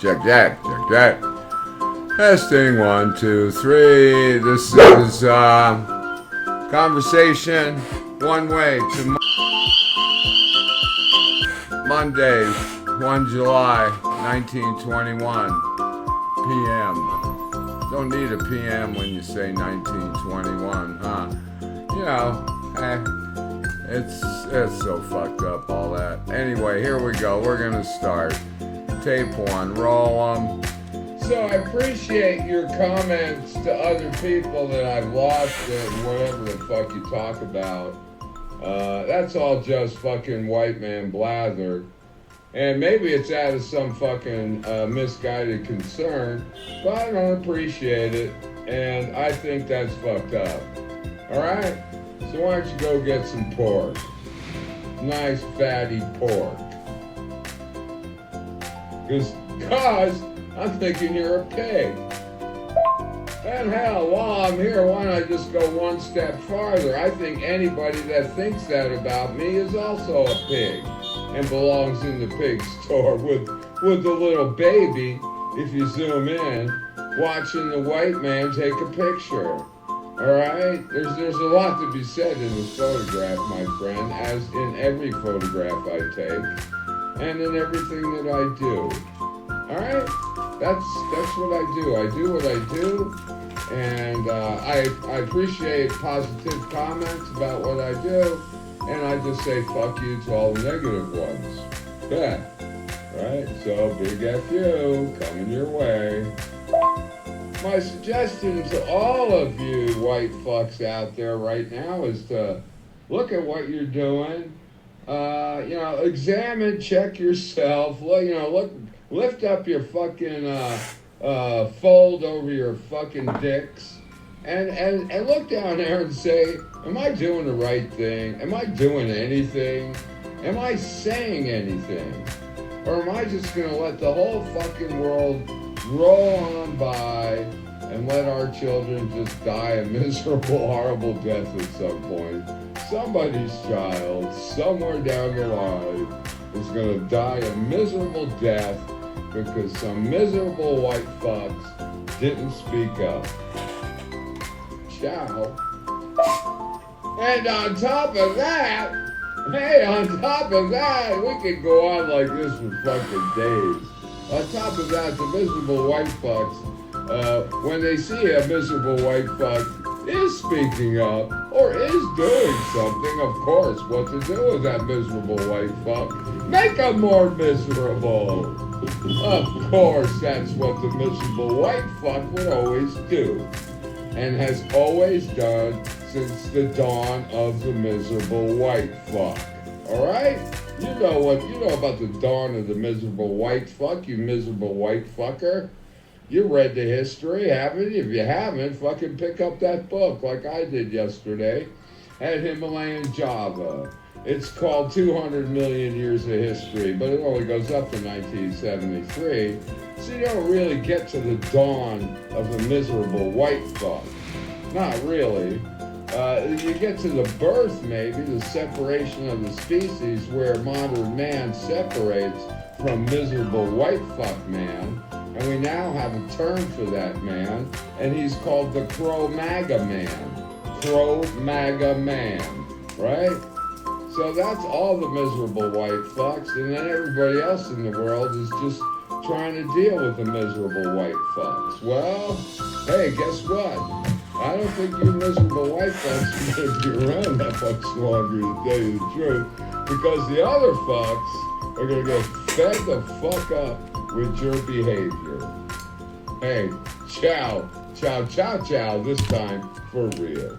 Check that. Check that. Testing 1, 2, 3. This is conversation one way to Monday, 1 July 1921 p.m. Don't need a p.m. when you say 1921, huh? You know, it's so fucked up, all that. Anyway, here we go. We're gonna start. Tape 1, roll them. So I appreciate your comments to other people that I've lost and whatever the fuck you talk about. That's all just fucking white man blather. And maybe it's out of some fucking misguided concern, but I don't appreciate it, and I think that's fucked up. Alright? So why don't you go get some pork? Nice fatty pork. Because I'm thinking you're a pig. And hell, while I'm here, why don't I just go one step farther? I think anybody that thinks that about me is also a pig and belongs in the pig store with the little baby, if you zoom in, watching the white man take a picture. Alright? There's a lot to be said in this photograph, my friend, as in every photograph I take. And in everything that I do. Alright? That's what I do. I do what I do, and I appreciate positive comments about what I do, and I just say fuck you to all the negative ones. Yeah. Right? So big F you coming your way. My suggestion to all of you white fucks out there right now is to look at what you're doing. Examine, check yourself. Look, lift up your fucking fold over your fucking dicks, and look down there and say, am I doing the right thing? Am I doing anything? Am I saying anything? Or am I just gonna let the whole fucking world roll on by and let our children just die a miserable, horrible death at some point? Somebody's child, somewhere down the line, is going to die a miserable death because some miserable white fucks didn't speak up. Ciao. And on top of that, we could go on like this for fucking days. On top of that, the miserable white fucks, when they see a miserable white fuck is speaking up or is doing something, of course, what to do with that miserable white fuck? Make them more miserable. Of course, that's what the miserable white fuck would always do and has always done since the dawn of the miserable white fuck. Alright? You know about the dawn of the miserable white fuck, you miserable white fucker. You read the history, haven't you? If you haven't, fucking pick up that book like I did yesterday at Himalayan Java. It's called 200 Million Years of History, but it only goes up to 1973. So you don't really get to the dawn of the miserable white fuck. Not really. You get to the birth, maybe, the separation of the species where modern man separates from miserable white fuck man. And we now have a term for that man, and he's called the Cro-Maga man. Cro-Maga man, right? So that's all the miserable white fucks, and then everybody else in the world is just trying to deal with the miserable white fucks. Well, hey, guess what? I don't think you miserable white fucks are going to be around that much longer, to tell you the truth, because the other fucks are going to get fed the fuck up with your behavior. Hey, ciao, ciao, ciao, ciao, this time for real.